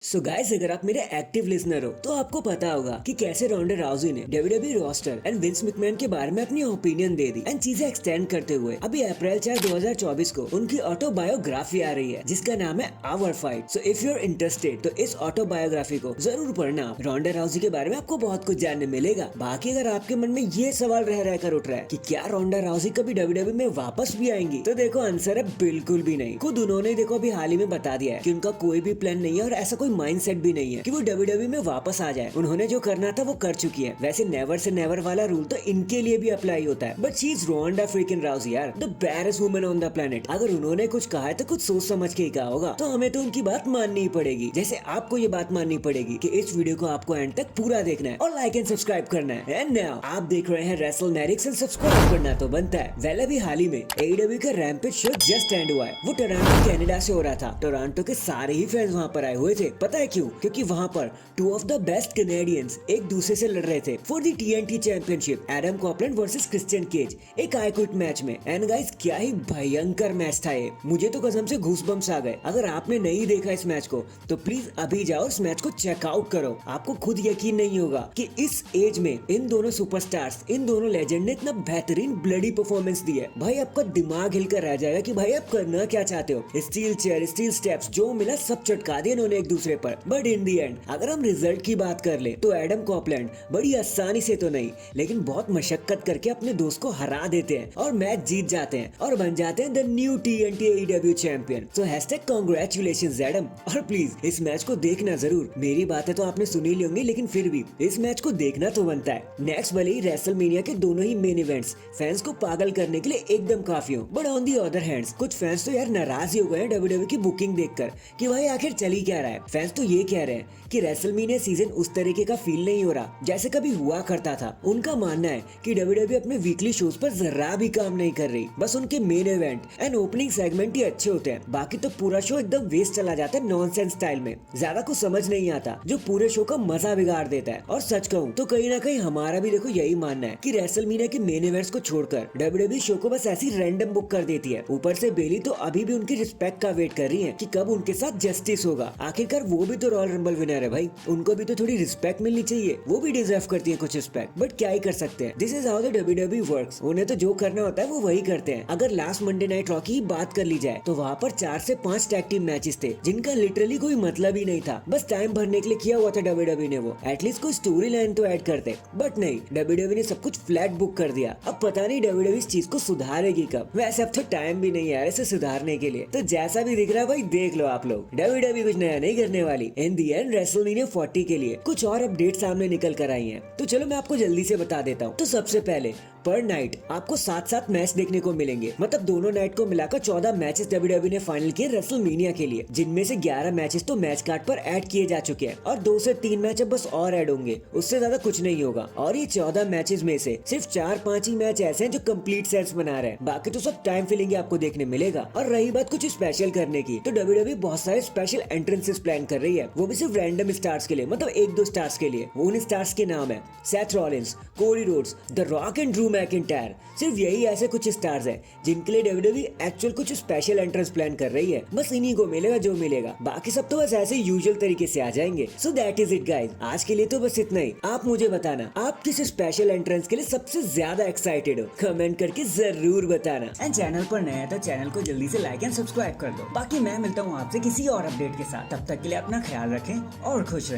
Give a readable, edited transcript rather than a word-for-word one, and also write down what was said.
So guys, अगर आप मेरे एक्टिव लिसनर हो तो आपको पता होगा कि कैसे रोंडा राउजी ने WWE roster and Vince McMahon के बारे में अपनी ओपिनियन दे दी एंड चीजें एक्सटेंड करते हुए अभी अप्रैल 4 2024 को उनकी ऑटोबायोग्राफी आ रही है जिसका नाम है our fight. So if you are interested तो इस ऑटोबायोग्राफी को जरूर पढ़ना। रोंडा राउजी के बारे में आपको बहुत कुछ जानने मिलेगा। बाकी अगर आपके मन में ये सवाल रह कर उठ रहा है कि क्या रोंडा राउजी कभी डब्ल्यूडब्ल्यूई में वापस भी आएंगी, तो देखो आंसर है बिल्कुल भी नहीं। खुद उन्होंने देखो अभी हाल ही में बता दिया है कि उनका कोई भी प्लान नहीं है और ऐसा कोई माइंडसेट भी नहीं है कि वो डब्ल्यूडब्ल्यूई में वापस आ जाए। उन्होंने जो करना था वो कर चुकी है। वैसे नेवर से नेवर वाला रूल तो इनके लिए भी अप्लाई होता है, but she is Ronda freaking Rousey यार, the baddest woman on the planet. अगर उन्होंने कुछ कहा है तो कुछ सोच समझ के ही कहा होगा, तो हमें तो उनकी बात माननी ही पड़ेगी। जैसे आपको ये बात माननी पड़ेगी कि इस वीडियो को आपको एंड तक पूरा देखना है और लाइक एंड सब्सक्राइब करना है। एंड नाउ आप देख रहे हैं रेसलमेनिक्स एंड सब्सक्राइब करना तो बनता है। वेल अभी हाल ही में AEW का रैम्पेज शो जस्ट एंड हुआ है। वो टोरंटो कनाडा से हो रहा था। टोरंटो के सारे ही फैंस वहाँ पर आए हुए थे। पता है क्यों? क्योंकि वहाँ पर two of the best Canadians एक दूसरे से लड़ रहे थे for the TNT championship. Adam Copeland versus Christian Cage एक आई क्विट मैच में। एंड गाइस, क्या ही भयंकर मैच था ये। मुझे तो कसम से घूसबम्स आ गए। अगर आपने नहीं देखा इस मैच को तो प्लीज अभी जाओ इस मैच को चेकआउट करो। आपको खुद यकीन नहीं होगा कि इस एज में इन दोनों सुपरस्टार्स, इन दोनों लेजेंड ने इतना बेहतरीन ब्लडी परफॉर्मेंस दी है। भाई आपका दिमाग हिलकर रह जाएगा कि भाई आप करना क्या चाहते हो। स्टील चेयर, स्टील स्टेप्स, जो मिला सब चटका दिए इन्होंने एक दूसरे पर। बट इन दी एंड अगर हम रिजल्ट की बात कर ले तो एडम कॉपलैंड बड़ी आसानी से तो नहीं लेकिन बहुत मशक्कत करके अपने दोस्त को हरा देते हैं और मैच जीत जाते हैं और बन जाते हैं the new TNT AEW champion. So #congratulations Adam. और प्लीज इस मैच को देखना जरूर। मेरी बातें तो आपने सुनी ली होंगी लेकिन फिर भी इस मैच को देखना तो बनता है। नेक्स्ट भले ही रेसलमेनिया के दोनों ही मेन इवेंट्स फैंस को पागल करने के लिए एकदम काफी हो, but on the other hands कुछ फैंस तो यार नाराज ही हो गए हैं WWE की बुकिंग देखकर कि भाई आखिर चली क्या रहा है। फैंस तो ये कह रहे हैं कि रेसलमेनिया सीजन उस तरीके का फील नहीं हो रहा जैसे कभी हुआ करता था। उनका मानना है कि WWE अपने वीकली शोज पर जरा भी काम नहीं कर रही। बस उनके main event and opening segment ही अच्छे होते हैं, बाकी तो पूरा शो एकदम वेस्ट चला जाता है नॉनसेंस स्टाइल में। ज्यादा कुछ समझ नहीं आता जो पूरे शो का मजा बिगाड़ देता है। और सच कहूँ तो कहीं ना कहीं हमारा भी देखो यही मानना है कि रेसलमेनिया के मेन इवेंट्स को छोड़कर WWE शो को बस ऐसी रैंडम बुक कर देती है। ऊपर से बेली तो अभी भी उनकी रिस्पेक्ट का वेट कर रही है कि कब उनके साथ जस्टिस होगा। आखिरकार वो भी तो रॉयल रंबल विनर है भाई, उनको भी तो थोड़ी रिस्पेक्ट मिलनी चाहिए। वो भी डिजर्व करती है कुछ रिस्पेक्ट, बट क्या ही कर सकते हैं। This is how the WWE works. उन्हें तो जो करना होता है वो वही करते हैं। अगर लास्ट मंडे नाइट रॉ की बात कर ली जाए तो वहाँ पर 4 से 5 टैग टीम मैचेस थे जिनका लिटरली कोई मतलब ही नहीं था। बस टाइम भरने के लिए किया हुआ था WWE ने। वो एटलीस्ट कोई स्टोरी लाइन तो ऐड करते, बट नहीं, WWE ने सब कुछ फ्लैट बुक कर दिया। अब पता नहीं WWE इस चीज को सुधारेगी कब। वैसे अब तो टाइम भी नहीं है इसे सुधारने के लिए। तो जैसा भी दिख रहा है भाई देख लो आप लोग, WWE कुछ नया नहीं करने वाली। इन दी एंड रेसलमेनिया 40 के लिए कुछ और अपडेट सामने निकल कर आई हैं। तो चलो मैं आपको जल्दी से बता देता हूँ। तो सबसे पहले पर नाइट आपको 7-7 मैच देखने को मिलेंगे। मतलब दोनों नाइट को मिलाकर 14 मैचेस WWE ने फाइनल किए रेसलमेनिया के लिए, जिनमें से 11 मैचेस तो मैच कार्ड पर ऐड किए जा चुके हैं और 2 से 3 मैच अब बस और ऐड होंगे। उससे ज्यादा कुछ नहीं होगा। और ये 14 मैचेस में से सिर्फ 4-5 ही मैच ऐसे हैं जो कंप्लीट सेट्स बना रहे हैं, बाकी तो सब टाइम फिलिंग आपको देखने मिलेगा। और रही बात कुछ स्पेशल करने की, तो WWE बहुत सारे स्पेशल एंट्रेंसेस प्लान कर रही है, वो भी सिर्फ रैंडम स्टार्स के लिए, मतलब 1-2 स्टार्स के लिए। उन स्टार्स के नाम है Seth Rollins, Cody Rhodes, the rock and Drew McIntyre. सिर्फ यही ऐसे कुछ स्टार्स हैं जिनके लिए WWE एक्चुअल कुछ स्पेशल एंट्रेंस प्लान कर रही है। बस इन्हीं को मिलेगा जो मिलेगा, बाकी सब तो बस ऐसे यूजुअल तरीके से आ जाएंगे। So that is it guys, आज के लिए तो बस इतना ही। आप मुझे बताना आप किस स्पेशल एंट्रेंस के लिए सबसे ज्यादा एक्साइटेड हो, कमेंट करके जरूर बताना। एंड चैनल पर नया है तो चैनल को जल्दी से लाइक एंड सब्सक्राइब कर दो। बाकी मैं मिलता हूँ आपसे किसी और अपडेट के साथ। तब तक के लिए अपना ख्याल रखें और खुश रहें।